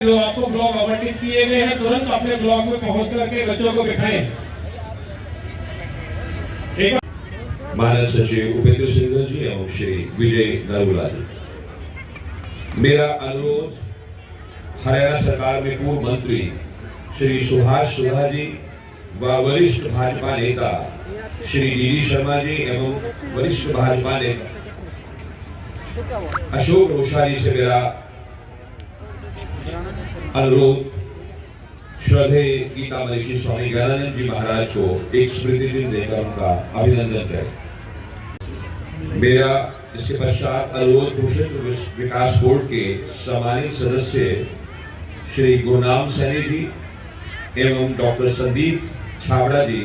जो आपको ब्लॉक आवंटित किए गए हैं तुरंत अपने ब्लॉक में पहुंच करके बच्चों को बिठाएं। महाराज सचिव उपेंद्र सिंह जी एवं श्री विजय नरुला जी, मेरा अनुरोध हरियाणा सरकार में पूर्व मंत्री श्री सुभाष सुधा जी व वरिष्ठ भाजपा नेता श्री डी शर्मा जी एवं वरिष्ठ भाजपा नेता अशोक रोषा जी से मेरा अनुरोध श्रद्धेय गीता महर्षि स्वामी ज्ञानानंद जी महाराज को एक स्मृति दिन देकर उनका अभिनंदन करें। मेरा इसके पश्चात अनुरोध कुरुक्षेत्र विकास बोर्ड के सम्मानित सदस्य श्री गुरनाम सैनी जी एवं डॉक्टर संदीप छाबड़ा जी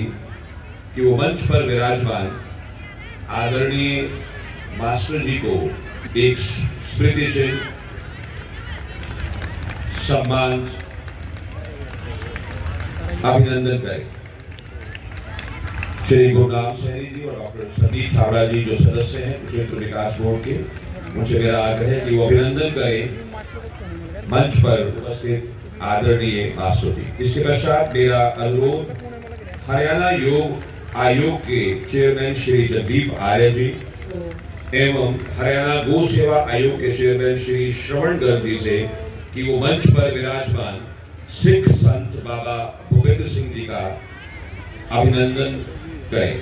कि वो मंच पर विराजमान आदरणीय मास्टर जी को एक स्मृति चिन्ह सम्मान अभिनंदन करें। श्री गुरनाम सैनी जी और डॉक्टर संदीप छाबड़ा जी जो सदस्य हैं कुरुक्षेत्र विकास बोर्ड के, मुझे मेरा आग्रह है कि वो अभिनंदन करें मंच पर उपस्थित आदरणीय मास्टर जी। इसके पश्चात मेरा अनुरोध हरियाणा योग आयोग के चेयरमैन श्री जगदीप आर्य जी एवं हरियाणा गौ सेवा आयोग के चेयरमैन श्री श्रवण गर्ग जी से कि वो मंच पर विराजमान सिख संत बाबा भूपेंद्र सिंह जी का अभिनंदन करें।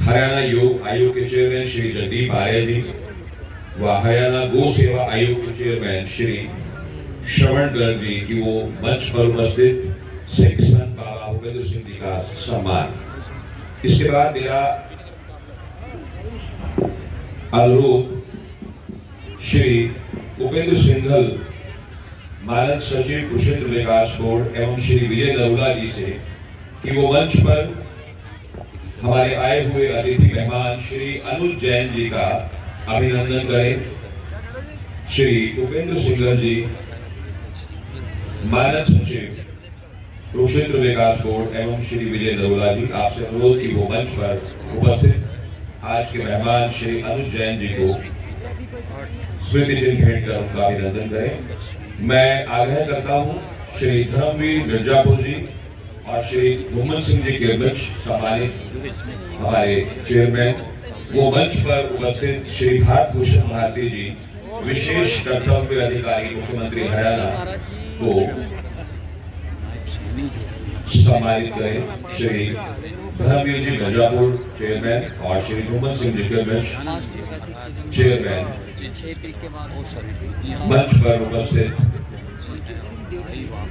हरियाणा योग आयोग के चेयरमैन श्री जगदीप आर्य जी व हरियाणा गौ सेवा आयोग के चेयरमैन श्री श्रवण गर्ग जी की वो मंच पर उपस्थित सिख संत बाबा भूपेंद्र सिंह जी का सम्मान। इसके बाद मेरा अनुरोध श्री उपेंद्र सिंघल मानद सचिव कुरुक्षेत्र विकास बोर्ड एवं श्री विजय नरुला जी से कि वो मंच पर हमारे आए हुए अतिथि मेहमान श्री अनुज जैन जी का अभिनंदन करें। श्री उपेंद्र सिंघल जी मानद सचिव कुरुक्षेत्र विकास बोर्ड एवं श्री विजय नरुला जी, आपसे अनुरोध कि वो मंच पर उपस्थित आज के मेहमान श्री अनुज जैन जी को स्मृति चिन्ह भेंट कर उनका अभिनंदन करें। मैं आग्रह करता हूं श्री धर्मवीर मिर्जापुर जी और श्री घुमन सिंह जी के वृक्ष सम्मानित हमारे चेयरमैन वो मंच पर उपस्थित श्री भारत भूषण भारती जी विशेष कर्तव्य अधिकारी मुख्यमंत्री हरियाणा को सम्मानित करें। श्री धर्मवीर जी मिर्जापुर चेयरमैन और श्री घुमन सिंह जी के वृक्ष चेयरमैन मंच पर उपस्थित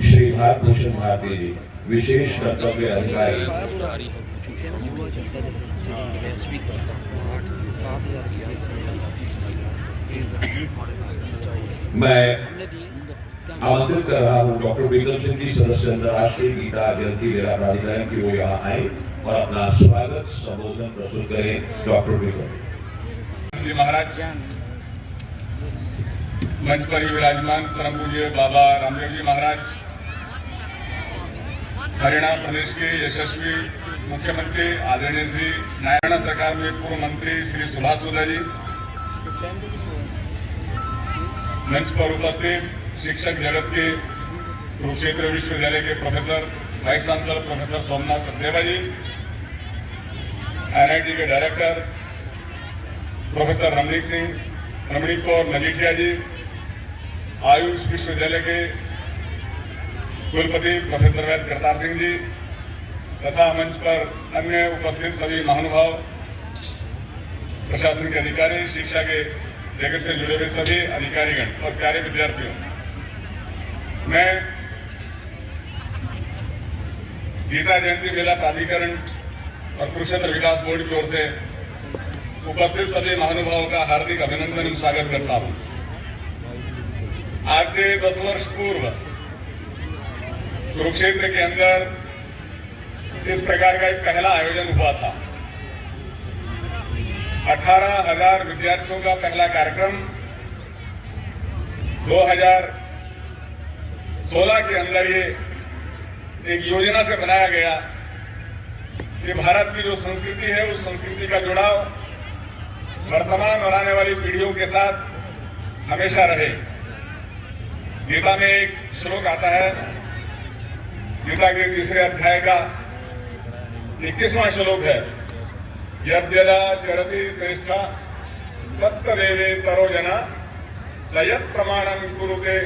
श्री भारत भूषण भारती जी विशेष कर्तव्य अधिकारी मैं आमंत्रित कर रहा हूं डॉक्टर विक्रम सिंह जी सदस्य अंतर्राष्ट्रीय गीता जयंती मेला प्राधिकरण की वो यहाँ आए और अपना स्वागत संबोधन प्रस्तुत करें। डॉक्टर विक्रम जी महाराज मंच पर विराजमान परम पूज्य बाबा रामदेव जी महाराज, हरियाणा प्रदेश के यशस्वी मुख्यमंत्री आदरणीय श्री हरियाणा सरकार में पूर्व मंत्री श्री सुभाष सुधा जी, मंच पर उपस्थित शिक्षक जगत के कुरुक्षेत्र विश्वविद्यालय के professor vice chancellor professor Somnath Sachdeva ji, NIT के डायरेक्टर प्रोफेसर रमणीक कौर मजीठिया जी, आयुष विश्वविद्यालय के कुलपति प्रोफेसर वैद्य करतार सिंह जी तथा मंच पर अन्य उपस्थित सभी महानुभाव, प्रशासन के अधिकारी, शिक्षा के जगत से जुड़े हुए सभी अधिकारीगण और प्यारे विद्यार्थियों, मैं गीता जयंती मेला प्राधिकरण और कुरुक्षेत्र विकास बोर्ड की ओर से उपस्थित सभी महानुभावों का हार्दिक अभिनंदन एवं स्वागत करता हूं। आज से 10 वर्ष पूर्व कुरुक्षेत्र के अंदर इस प्रकार का एक पहला आयोजन हुआ था। 18,000 विद्यार्थियों का पहला कार्यक्रम 2016 के अंदर ये एक योजना से बनाया गया कि भारत की जो संस्कृति है उस संस्कृति का जुड़ाव वर्तमान और आने वाली पीढ़ियों के साथ हमेशा रहे। गीता में एक श्लोक आता है, गीता के 3 अध्याय का 21वां श्लोक है, यद्यदा चरति श्रेष्ठा तत्तदेवे तरो जना सयत् प्रमाणं कुरुते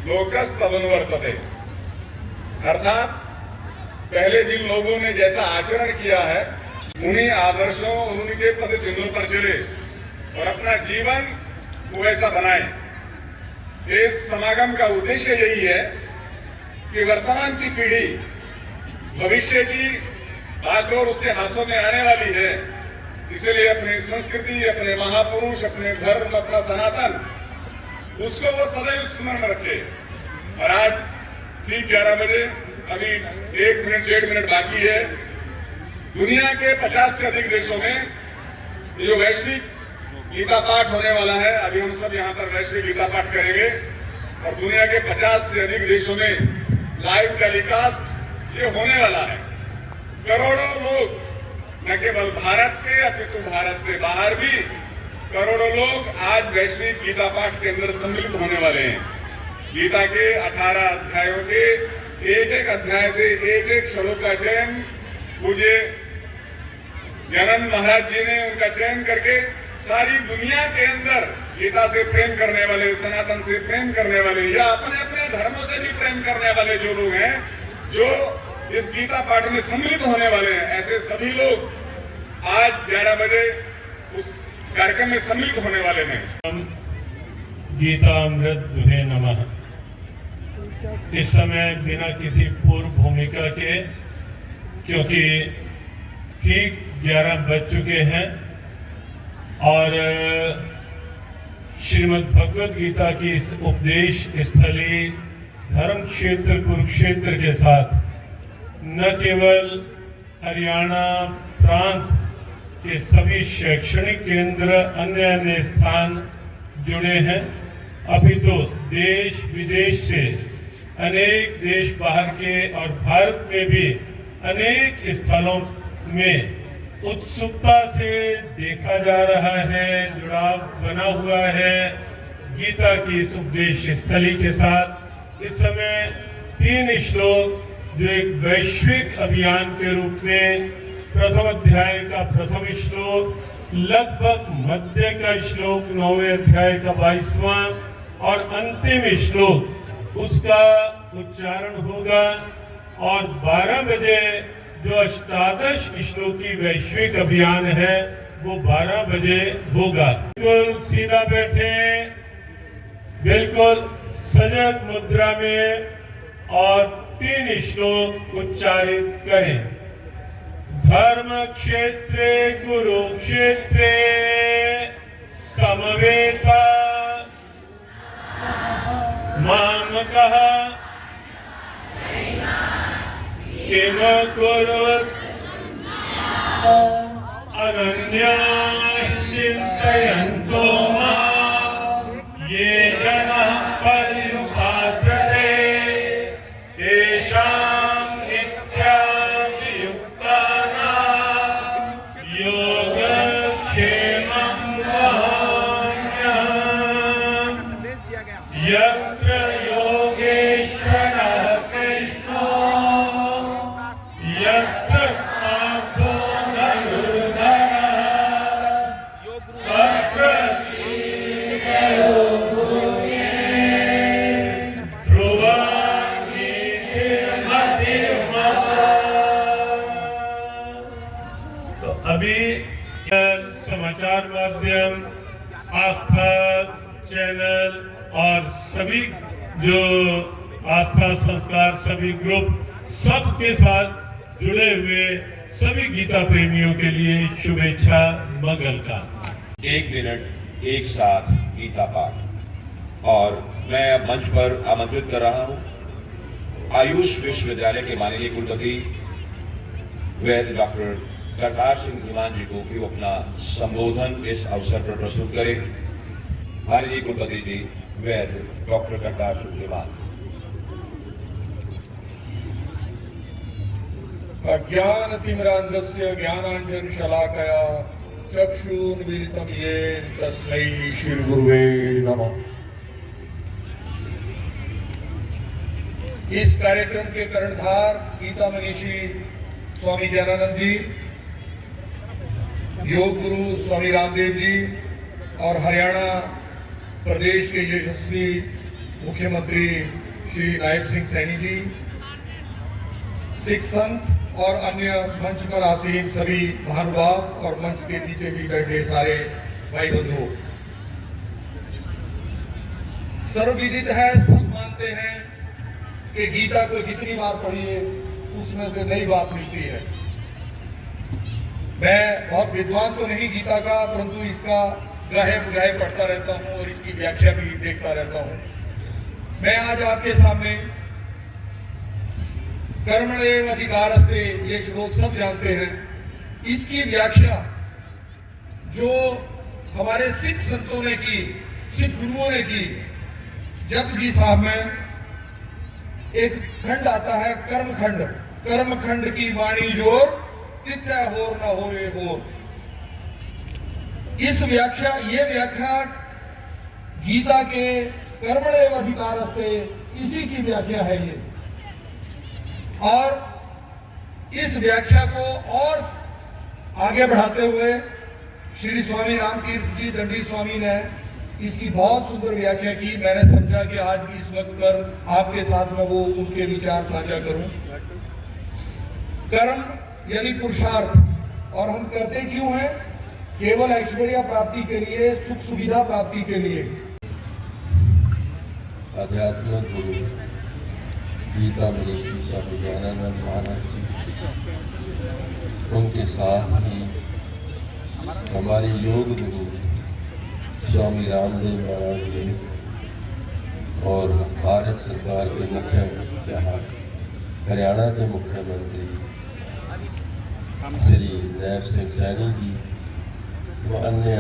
लोकस्तदनुवर्तते। अर्थात पहले जिन लोगों ने जैसा आचरण किया है उन्हीं आदर्शों और उनके पद चिन्हों पर चले और अपना जीवन वो वैसा बनाए। इस समागम का उद्देश्य यही है कि वर्तमान की पीढ़ी भविष्य की बागडोर उसके हाथों में आने वाली है, इसलिए अपनी संस्कृति, अपने महापुरुष, अपने धर्म, अपना सनातन, उसको वो सदैव स्मरण रखे। और आज ठीक 11 बजे, अभी 1 मिनट 1.5 मिनट बाकी है, दुनिया के 50 से अधिक देशों में जो वैश्विक गीता पाठ होने वाला है, अभी हम सब यहाँ पर वैश्विक गीता पाठ करेंगे और दुनिया के 50 से अधिक देशों में लाइव टेलीकास्ट ये होने वाला है। करोड़ों लोग, न केवल भारत के अपितु भारत से बाहर भी करोड़ों लोग आज वैश्विक गीता पाठ के अंदर सम्मिलित होने वाले हैं। गीता के 18 अध्यायों के एक अध्याय से एक श्लोक का चयन पूज्य ज्ञानंद महाराज जी ने उनका चयन करके सारी दुनिया के अंदर गीता से प्रेम करने वाले, सनातन से प्रेम करने वाले या अपने अपने धर्मों से भी प्रेम करने वाले जो लोग हैं, जो इस गीता पाठ में सम्मिलित होने वाले हैं, ऐसे सभी लोग आज 11 बजे उस कार्यक्रम में सम्मिलित होने वाले हैं। गीता अमृत दुहे नमः। इस समय बिना किसी पूर्व भूमिका के, क्योंकि ठीक 11 बज चुके हैं और श्रीमद् भगवद गीता की इस उपदेश स्थली धर्म क्षेत्र कुरुक्षेत्र के साथ न केवल हरियाणा प्रांत के सभी शैक्षणिक केंद्र, अन्य अन्य स्थान जुड़े हैं, अभी तो देश विदेश से अनेक देश बाहर के और भारत में भी अनेक स्थलों में उत्सुकता से देखा जा रहा है, जुड़ाव बना हुआ है गीता की इस उपदेश स्थली के साथ। इस समय 3 श्लोक जो एक वैश्विक अभियान के रूप में प्रथम अध्याय का प्रथम श्लोक, लगभग मध्य का श्लोक 9वें अध्याय का 22वां और अंतिम श्लोक उसका उच्चारण होगा और 12 बजे जो अष्टादश श्लोकी वैश्विक अभियान है वो 12 बजे होगा। बिल्कुल सीधा बैठे, बिल्कुल सजग मुद्रा में और 3 श्लोक उच्चारित करें। धर्म क्षेत्रे कुरुक्षेत्रे समवेता मामकः किम कुरुत अनन्याश्चिन्तयन्तो मां ये जनाः पर्युपासते तेषां नित्याभियुक्तानां योगक्षेमं वहाम्यहम्। यत्र योगेश्वरः कृष्णो यत्र पार्थो धनुर्धरः तत्र श्रीगयो भूमे ध्रुवं नीतिर्मतिर्मम। तो अभी समाचार माध्यम, आस्था चैनल और सभी जो आस्था संस्कार सभी ग्रुप सबके साथ जुड़े हुए सभी गीता प्रेमियों के लिए शुभेच्छा, मंगल का। 1 मिनट एक साथ गीता पाठ। और मैं अब मंच पर आमंत्रित कर रहा हूं आयुष विश्वविद्यालय के माननीय कुलपति वैद्य डॉक्टर करतार सिंह धीमान जी को भी अपना संबोधन इस अवसर पर प्रस्तुत करें। माननीय कुलपति जी वैद्य डॉक्टर करतार सिंह धीमान। अज्ञानतिमिरान्धस्य ज्ञानाञ्जनशलाकया चक्षुन्मीलितं येन तस्मै श्रीगुरुवे नमः। इस कार्यक्रम के कर्णधार गीता मनीषी स्वामी ज्ञानानंद जी, योग गुरु स्वामी रामदेव जी और हरियाणा प्रदेश के यशस्वी मुख्यमंत्री श्री नायब सिंह सैनी जी, सिख संत और अन्य मंच पर आसीन सभी महानुभाव और मंच के नीचे भी बैठे सारे भाई बंधुओं, सर्वविदित है, सब मानते हैं कि गीता को जितनी बार पढ़िए उसमें से नई बात मिलती है। मैं बहुत विद्वान तो नहीं गीता का, परंतु इसका गाहे बगाहे पढ़ता रहता हूं और इसकी व्याख्या भी देखता रहता हूं। मैं आज आपके सामने कर्मण्येव अधिकारस्ते, ये श्लोक सब जानते हैं, इसकी व्याख्या जो हमारे सिख संतों ने की, सिख गुरुओं ने की। जपजी साहब में एक खंड आता है कर्मखंड, कर्मखंड की वाणी जोर तिथ्या होर न होए होर। इस व्याख्या, ये व्याख्या गीता के कर्मण्येव अधिकारस्ते, इसी की व्याख्या है ये। और इस व्याख्या को और आगे बढ़ाते हुए श्री स्वामी रामतीर्थ जी दंडी स्वामी ने इसकी बहुत सुंदर व्याख्या की। मैंने समझा कि आज इस वक्त पर आपके साथ में वो उनके विचार साझा करूं। कर्म यानी पुरुषार्थ, और हम करते क्यों हैं? केवल ऐश्वर्य प्राप्ति के लिए, सुख सुविधा प्राप्ति के लिए। आध्यात्मिक गुरु गीता मनीषी स्वामी ज्ञानानंद महाराज जी, उनके साथ ही हमारे योग गुरु स्वामी रामदेव महाराज जी और भारत सरकार के मुख्य हरियाणा के मुख्यमंत्री श्री नायब सिंह सैनी जी व अन्य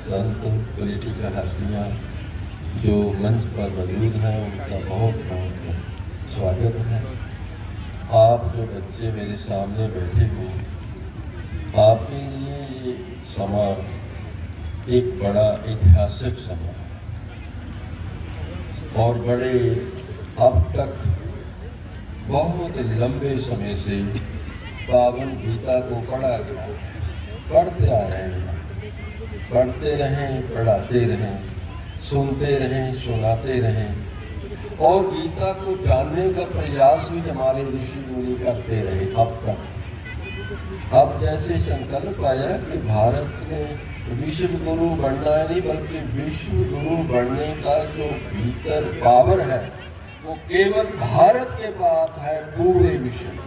संत पॉलिटिकल हस्तियाँ जो मंच पर मौजूद हैं, उनका बहुत बहुत स्वागत है। आप जो बच्चे मेरे सामने बैठे हुए, आपके लिए ये समा एक बड़ा ऐतिहासिक समा और बड़े अब तक बहुत लंबे समय से पावन गीता को पढ़ा गया, पढ़ते आ रहे हैं, पढ़ते रहें, पढ़ाते रहें, सुनते रहें, सुनाते रहें और गीता को जानने का प्रयास भी हमारे ऋषि मुनि करते रहे अब तक। अब जैसे संकल्प आया कि भारत में विश्व गुरु बनना नहीं, बल्कि विश्व गुरु बनने का जो भीतर पावर है वो केवल भारत के पास है पूरे विश्व में।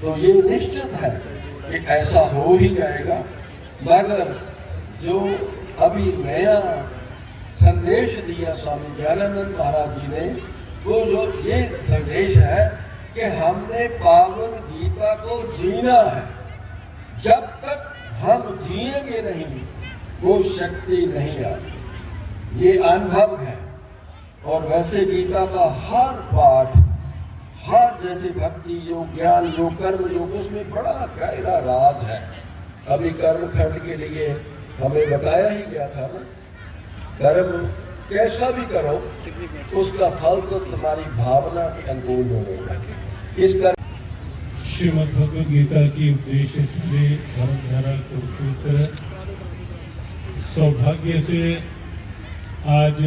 तो ये निश्चित है कि ऐसा हो ही जाएगा। मगर जो अभी नया संदेश दिया स्वामी ज्ञानानंद महाराज जी ने, वो जो ये संदेश है कि हमने पावन गीता को जीना है। जब तक हम जिएंगे नहीं वो शक्ति नहीं आती, ये अनुभव है। और वैसे गीता का हर पाठ, हर जैसे भक्ति योग, ज्ञान योग, कर्म योग, उसमें बड़ा गहरा राज है। अभी कर्म खंड के लिए हमें बताया ही गया था ना, कर्म कैसा भी करो उसका फल तो तुम्हारी भावना के अनुकूल मिलेगा। इस श्रीमद् भगवद गीता की उपदेश स्थली धर्मधारा कुरुक्षेत्र, सौभाग्य से आज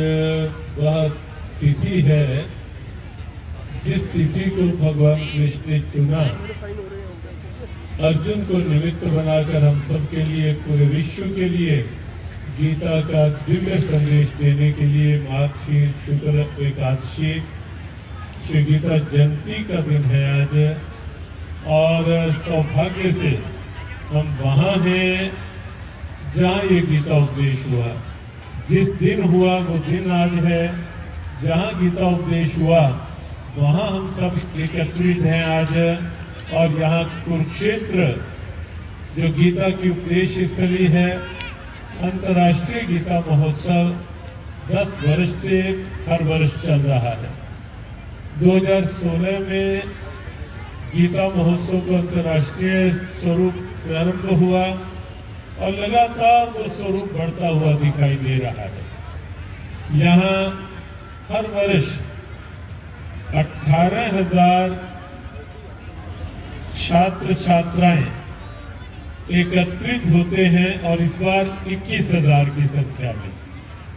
वह तिथि है जिस तिथि को भगवान कृष्ण ने चुना, अर्जुन को निमित्त बनाकर हम सब के लिए, पूरे विश्व के लिए गीता का दिव्य संदेश देने के लिए माघ शुक्ल एकादशी श्री गीता जयंती का दिन है आज। और सौभाग्य से हम वहाँ हैं जहाँ ये गीता उपदेश हुआ। जिस दिन हुआ वो दिन आज है, जहाँ गीता उपदेश हुआ वहाँ हम सब एकत्रित हैं आज। और यहाँ कुरुक्षेत्र जो गीता की उपदेश स्थली है, अंतर्राष्ट्रीय गीता महोत्सव 10 वर्ष से हर वर्ष चल रहा है। 2016 में गीता महोत्सव को अंतर्राष्ट्रीय स्वरूप प्रारंभ हुआ और लगातार वो स्वरूप बढ़ता हुआ दिखाई दे रहा है। यहाँ हर वर्ष 18,000 छात्र छात्राएं एकत्रित होते हैं और इस बार 21,000 की संख्या में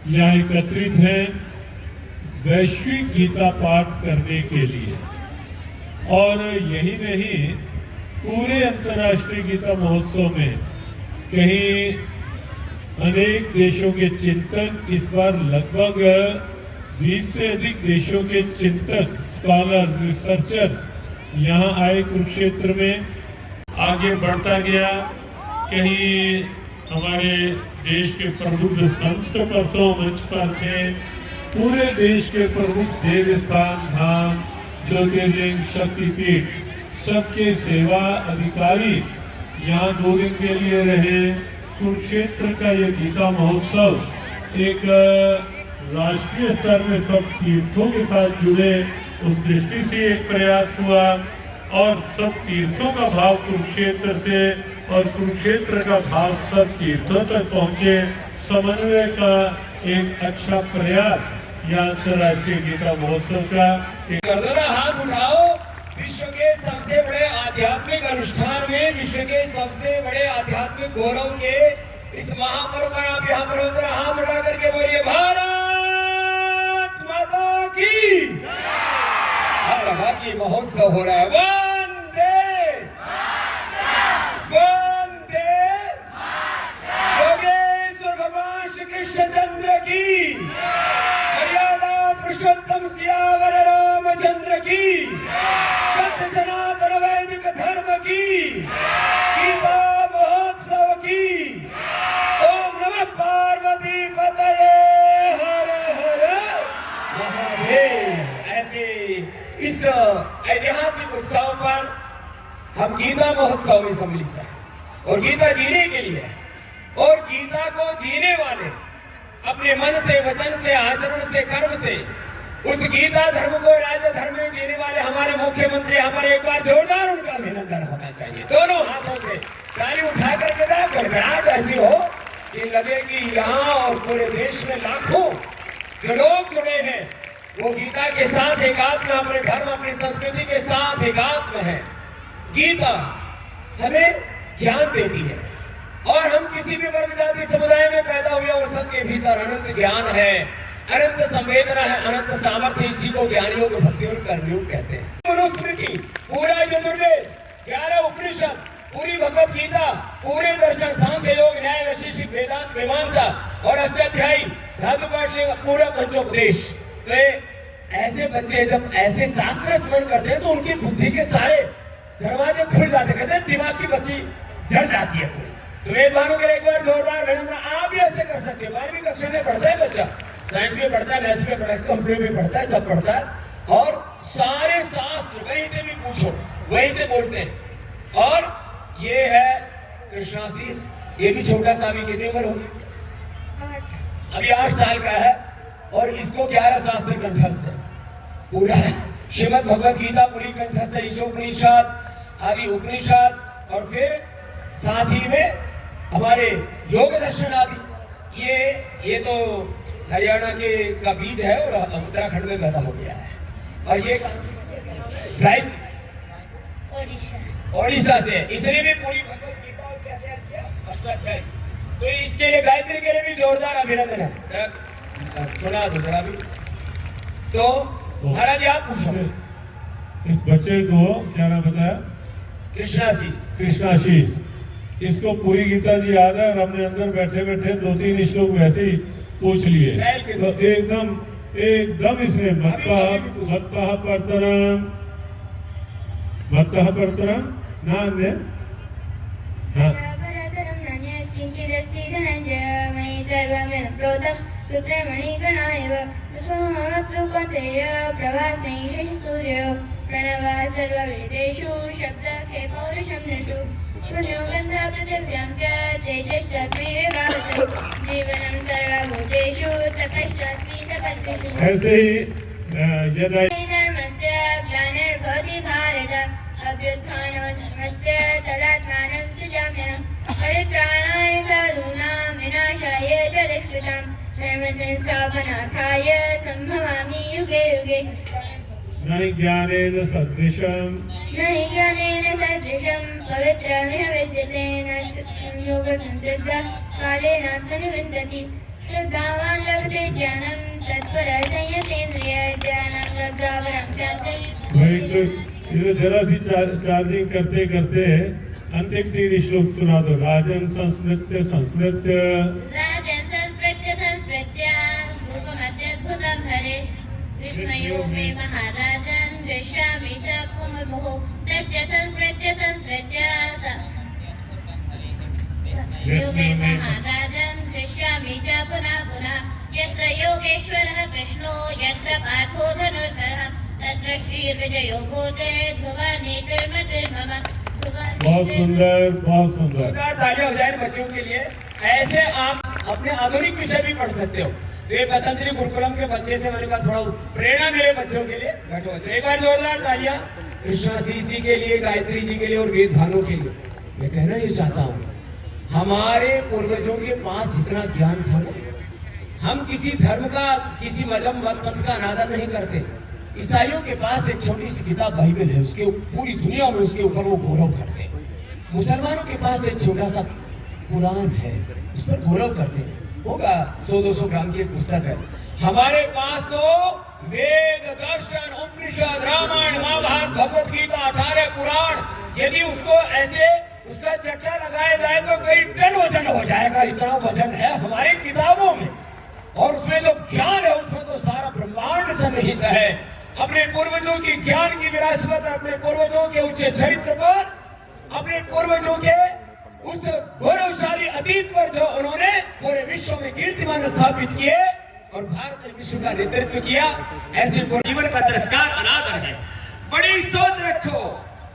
यहाँ एकत्रित हैं वैश्विक गीता पाठ करने के लिए। और यही नहीं, पूरे अंतर्राष्ट्रीय गीता महोत्सव में कहीं अनेक देशों के चिंतक, इस बार लगभग 20 से अधिक देशों के चिंतक, स्कॉलर, रिसर्चर यहाँ आए कुरुक्षेत्र में। आगे बढ़ता गया, कहीं हमारे देश के प्रबुद्ध संत परसों मंच पर थे। पूरे देश के प्रमुख देवस्थान, धाम, ज्योतिर्लिंग, शक्तिपीठ, सबके सेवा अधिकारी यहाँ 2 दिन के लिए रहे। कुरुक्षेत्र का ये गीता महोत्सव एक राष्ट्रीय स्तर में सब तीर्थों के साथ जुड़े, उस दृष्टि से एक प्रयास हुआ और सब तीर्थों का भाव कुरुक्षेत्र से और कुरुक्षेत्र का भाव सब तीर्थों तक पहुँचे, समन्वय का एक अच्छा प्रयास यह अंतर्राष्ट्रीय गीता महोत्सव का। हाथ उठाओ। विश्व के सबसे बड़े आध्यात्मिक अनुष्ठान में, विश्व के सबसे बड़े आध्यात्मिक गौरव के इस महापर्व पर आप यहाँ पर उतर हाथ उठा करके बोलिए भारत माता की। लगा कि महोत्सव हो रहा है। वंदे वंदे योगेश्वर भगवान श्री कृष्ण चंद्र की, मर्यादा पुरुषोत्तम सियावर रामचंद्र की, सत्य सनातन वैदिक धर्म की, गीता महोत्सव की। ओम नमः पार्वती पतये हर हर महादेव। ऐसे इस ऐतिहासिक उत्सव पर हम गीता महोत्सव में सम्मिलित हैं और गीता जीने के लिए और गीता को जीने वाले अपने मन से, वचन से, आचरण से, कर्म से उस गीता धर्म को राज्य धर्म में जीने वाले हमारे मुख्यमंत्री, हमारे एक बार जोरदार उनका अभिनंदन होना चाहिए। दोनों हाथों से ताली उठा करके गड़गड़ाहट ऐसी हो कि लगे कि यहाँ और पूरे देश में लाखों जो लोग जुड़े हैं वो गीता के साथ एकात्म, अपने धर्म, अपनी संस्कृति के साथ एकात्म है। गीता हमें ज्ञान देती है और हम किसी भी वर्ग जाति समुदाय में पैदा हुए और सबके भीतर अनंत ज्ञान है, अनंत संवेदना है, अनंत सामर्थ्य। इसी को ज्ञानियों को भक्ति और कर्मियों कहते हैं। मनुस्मृति, पूरा यजुर्वेद, 11 उपनिषद, पूरी भगवत गीता, पूरे दर्शन, सांख्य, योग, न्याय, वैशेषिक, वेदांत, मीमांसा और अष्टाध्यायी, धातु पाठलिंग, पूरा पंचोपदेश। तो ऐसे बच्चे जब ऐसे शास्त्र स्मरण करते हैं तो उनकी बुद्धि के सारे दरवाजे खुल जाते, कहते हैं दिमाग की बत्ती जल जाती है पूरी। तो वेदवानों के एक बार जोरदार अभिनंदन। आप भी ऐसे कर सकते हैं। 12वीं कक्षा में पढ़ता है बच्चा, साइंस में पढ़ता है, मैथ्स में पढ़ता है, कंप्यूटर में पढ़ता है, सब पढ़ता है और सारे शास्त्र वहीं से भी पूछो वहीं से बोलते हैं। और ये है कृष्णाशीष, ये भी छोटा सा, भी कितनी उम्र होगी? अभी 8 साल का है और इसको 11 शास्त्र कंठस्थ है, पूरा श्रीमद् भगवत गीता पूरी कंठस्थ है, ईशोपनिषद आदि उपनिषद और फिर साथ ही में हमारे योग दर्शन आदि। ये तो हरियाणा के का बीज है और उत्तराखंड में पैदा हो गया है। और ये ओडिशा से, इसलिए भी पूरी भगवत गीता और क्या किया अष्टाध्यायी। तो इसके लिए गायत्री के लिए भी जोरदार अभिनंदन है। सुना दो जरा भी। तो महाराज आप पूछो। इस बच्चे को क्या नाम बताया? कृष्णाशीष। कृष्णाशीष, इसको पूरी गीता जी याद है और हमने अंदर बैठे बैठे 2-3 श्लोक वैसे ही पूछ लिए। तो एकदम इसने मत्तः परतरम नाम ने किंचिदस्ति धनंजय मयि सर्वमेव प्रोतं रुद्रमणिगणाय सोममप्सु कौन्तेय प्रभास्मै शशिसूर्यो प्रणवः सर्ववेदेषु शब्दखे पौरुषं नृषु पुण्यो गन्धः पृथिव्यां च तेजश्चास्मि विभावतः जीवनं सर्वभूतेषु तपश्चास्मि तपस्विषु। ऐसे ही धर्मस्य ग्लानिर्भवति भारत अभ्युत्थानो धर्मस्य तदात्मानं सृजाम्यहम् परित्राणाय साधूनां विनाशाय च दुष्कृतां धर्मसंस्थापनार्थाय सम्भवामि युगे युगे। न हि ज्ञानेन सदृशं पवित्रमिह विद्यते न योगसंसिद्धः कालेनात्मनि विन्दति। श्रद्धावान् लभते ज्ञानं तत्परः संयतेन्द्रियः ज्ञानं लब्ध्वा परं शान्तिम्। भाई तो इधर जरा सी चार्जिंग करते करते अंतिम 3 श्लोक सुना दो। राजन संस्मृत्य संस्मृत्य रूपमत्यद्भुतं हरे विस्मयो मे महाराजन् दृश्यामि च मुहुर्मुहुः तच्च संस्मृत्य मे महाराजन् दृश्यामि च पुनः पुनः यत्र योगेश्वरः कृष्णो यत्र पार्थो धनुर्धरः तत्र श्रीर्विजयो भूते ध्रुवा नीतिर्मतिर्मम। बहुत सुंदर, बहुत सुंदर। तालियां हो जाए बच्चों के लिए। ऐसे आप अपने आधुनिक विषय भी पढ़ सकते हो। तो ये पतंजलि गुरुकुलम के बच्चे थे, मैंने कहा थोड़ा प्रेरणा मिले बच्चों के लिए। बैठो बच्चों, एक बार जोरदार तालियां कृष्णा जी के लिए, गायत्री जी के लिए और वेद भानों के लिए। मैं कहना ये चाहता हूँ, हमारे पूर्वजों के पास जितना ज्ञान था ना, हम किसी धर्म का, किसी मजहब मत का अनादर नहीं करते। ईसाइयों के पास एक छोटी सी किताब बाइबल है, उसके पूरी दुनिया में उसके ऊपर वो गौरव करते हैं। मुसलमानों के पास एक छोटा सा कुरान है, उस पर गौरव करते हैं। होगा 100-200 ग्राम की एक पुस्तक है। हमारे पास तो वेद, दर्शन, उपनिषद, रामायण, महाभारत, भगवत गीता, 18 पुराण, यदि उसको ऐसे उसका चट्टा लगाया जाए तो कई टन वजन हो जाएगा। इतना वजन है हमारी किताबों में, और उसमें जो ज्ञान है उसमें तो सारा ब्रह्मांड सन्निहित है। अपने पूर्वजों की ज्ञान की विरासत, अपने पूर्वजों के उच्च चरित्र पर, अपने पूर्वजों के उस गौरवशाली अतीत पर जो उन्होंने पूरे विश्व में कीर्तिमान स्थापित किए और भारत ने विश्व का नेतृत्व किया, ऐसे जीवन का तिरस्कार अनादर है। बड़ी सोच रखो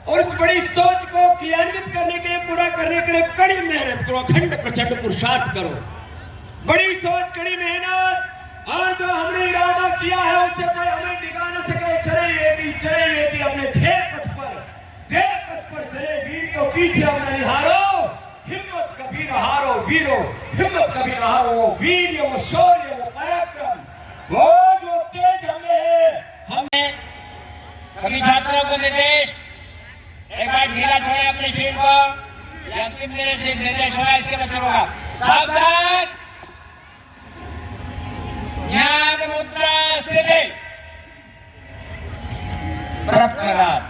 और उस बड़ी सोच को क्रियान्वित करने के लिए, पूरा करने के लिए कड़ी मेहनत करो, अखंड प्रचंड पुरुषार्थ करो। बड़ी सोच, कड़ी मेहनत, और जो हमने इरादा किया है उससे कोई हमें टिका न सके। चले वेदी अपने ध्येय पथ पर चले, वीर को पीछे अपना निहारो, हिम्मत कभी न हारो वीरो, हिम्मत कभी न हारो वीर, वो शौर्य, वो पराक्रम, वो जो तेज हमें है। हमें सभी छात्रों को निर्देश, एक बार ढीला छोड़े अपने शीट को। अंतिम निर्देश हुआ, इसके बाद शुरू होगा। सावधान, ध्यान मुद्रा स्थिति बरकरार।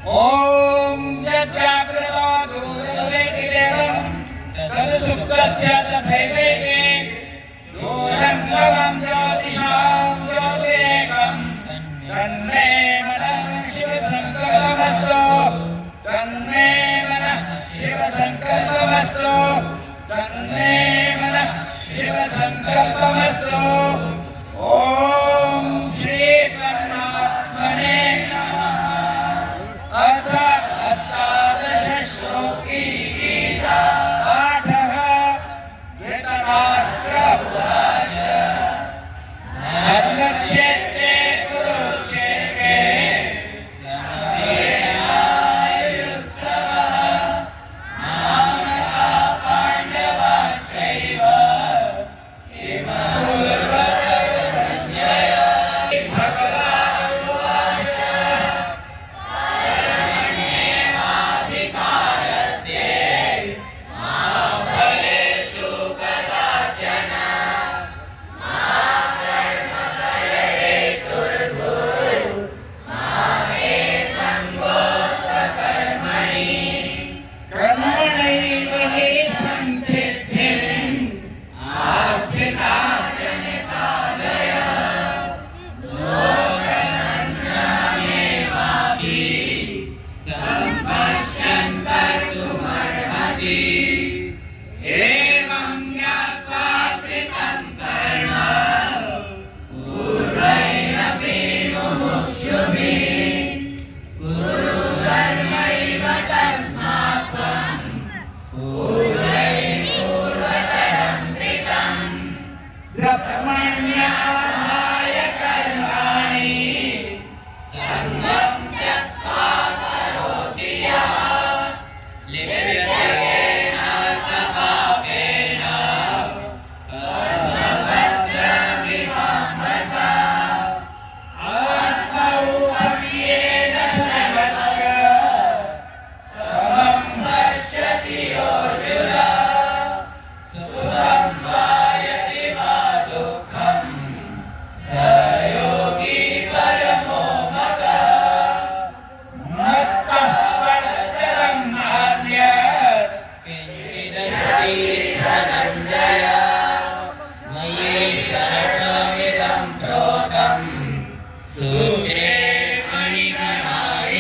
ओम यद्व्याकृतो दूरवेदिदेवं तदसुप्तस्य तथैवेति दूरं भवं ज्योतिषां ज्योतिरेकं तन्मे मनः शिवसङ्कल्पमस्तु, तन्मे मनः शिवसङ्कल्पमस्तु, तन्मे मनः शिवसङ्कल्पमस्तु। ओम श्री परमात्मने अथ अष्टादश श्लोकी गीता पाठः। धृतराष्ट्र उवाच धर्मक्षेत्रे कुरुक्षेत्रे समवेतायुत्सवः मामका पाण्डवाश्चैव किमु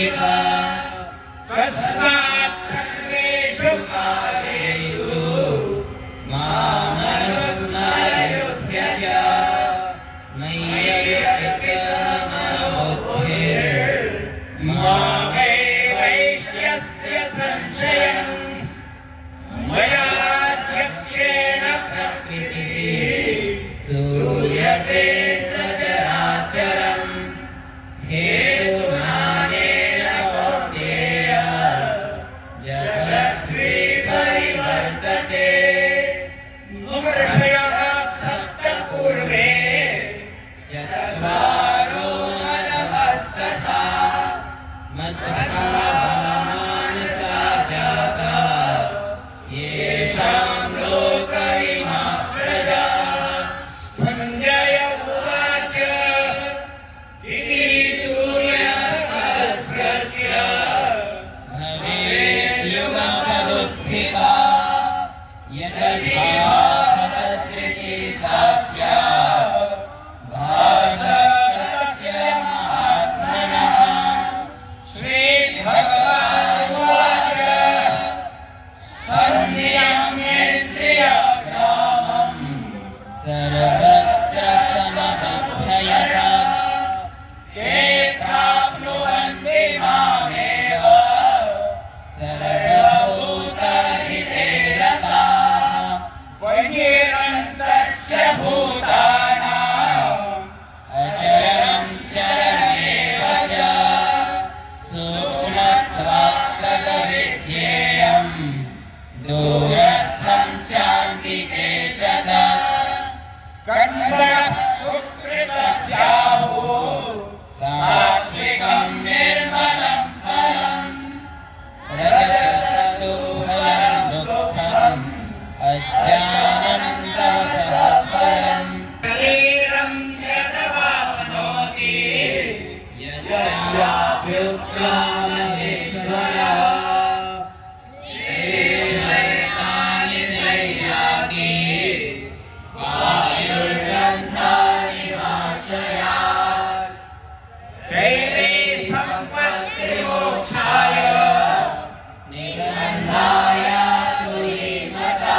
इव तस्मात् सर्वेषु कालेषु मामनुस्मरयुध्यज मा मे वैश्यस्य संशयम् मयाध्यक्षेण प्रकृतिः सूयते सचराचरम् हेतुनानेन कौन्तेय जगद्विपरिवर्तते महर्षयः सप्तपूर्वे चत्वारो मनवस्तथा मद्भावामानसा जाता येषां लोक इमा प्रजा संजय उवाच दिवि सूर्यसहस्रस्य भवेद्युगपदुत्थिता यदधिभासदृशी सा स्यात् भासस्तस्य महात्मनः श्रीभगवानुवाच सन्नियमेन्द्रियग्रामम् सर्वत्र समबद्धयता ते प्राप्नुवन्ति मामेव सर्वभूतहिते रताः बहिरन्तस्य भूतानाम् अचरं चरमेव च सूक्ष्मत्वात् तद्विज्ञेयम् दूरस्थं चान्तिके च कर्मणः सुकृतस्याहुः सात्विकं निर्मलं फलम् रजसस्तु फलं दुःखम् अज्ञानं तमसः शरीरं यदवाप्नोति यच्चाप्युत्क्रामतीश्वरः देहैतानि संयाति वायुर्गन्धानि वाशयात् दैवे सम्पत्तिमोक्षाय निबन्धाय सुरीमता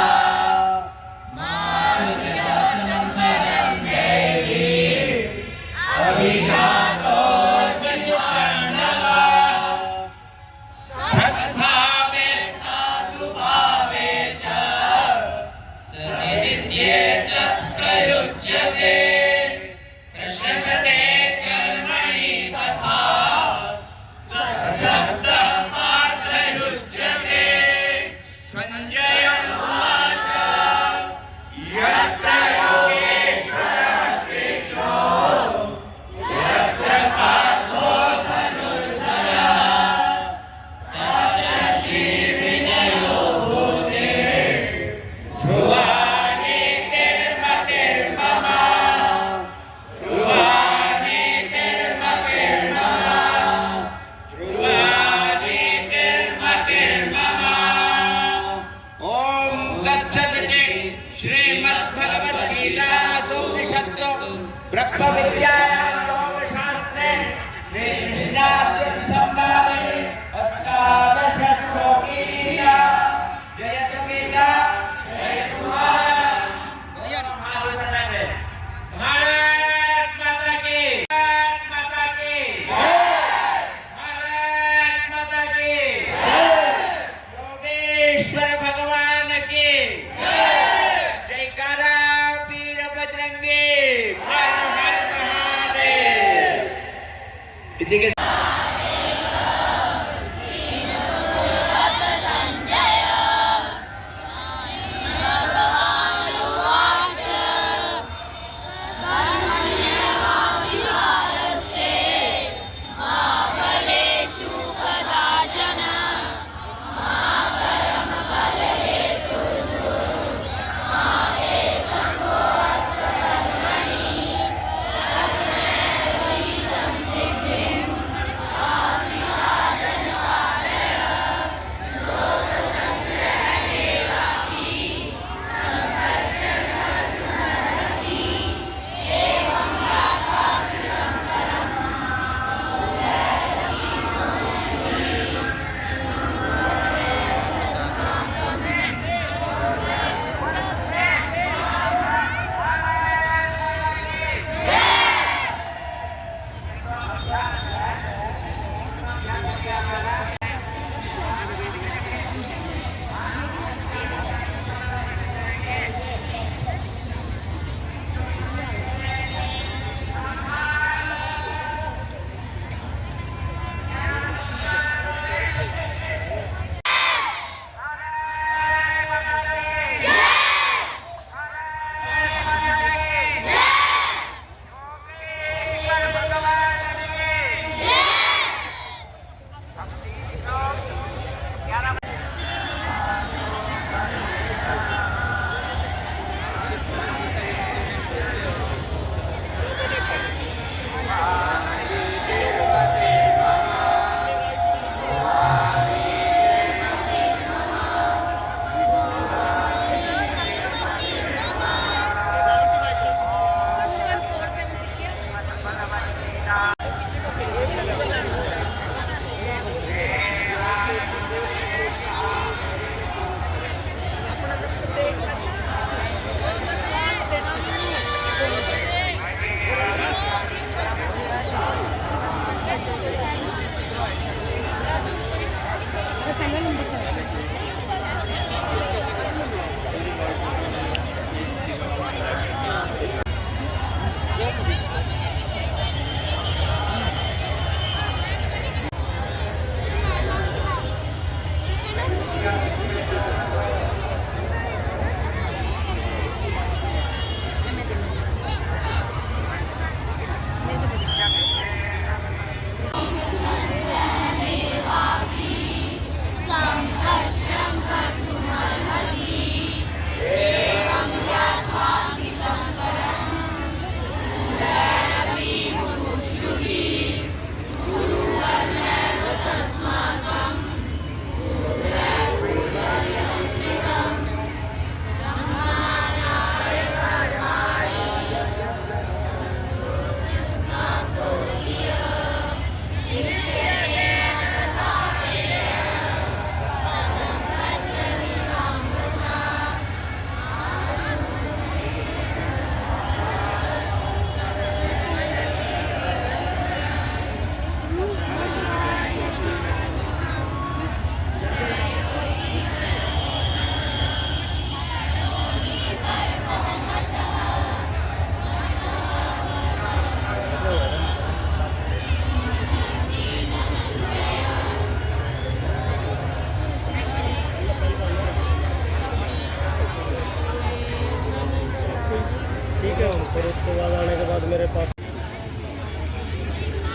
मासुजसम्पदं दैवी अभिघातोऽसि पाण्डव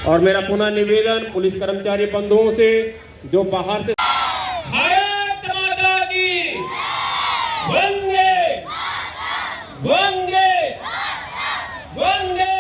और मेरा पुनः निवेदन पुलिस कर्मचारी बंधुओं से जो बाहर से भारत माता की वंदे वंदे वंदे।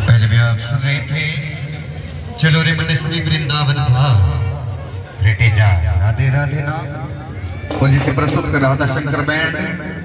पहले भी आप सुन रहे थे, चलो रे मन श्री वृंदावन धाम, रेटे जा राधे राधे नाम। और जिसे प्रस्तुत कर रहा था शंकर बैंड।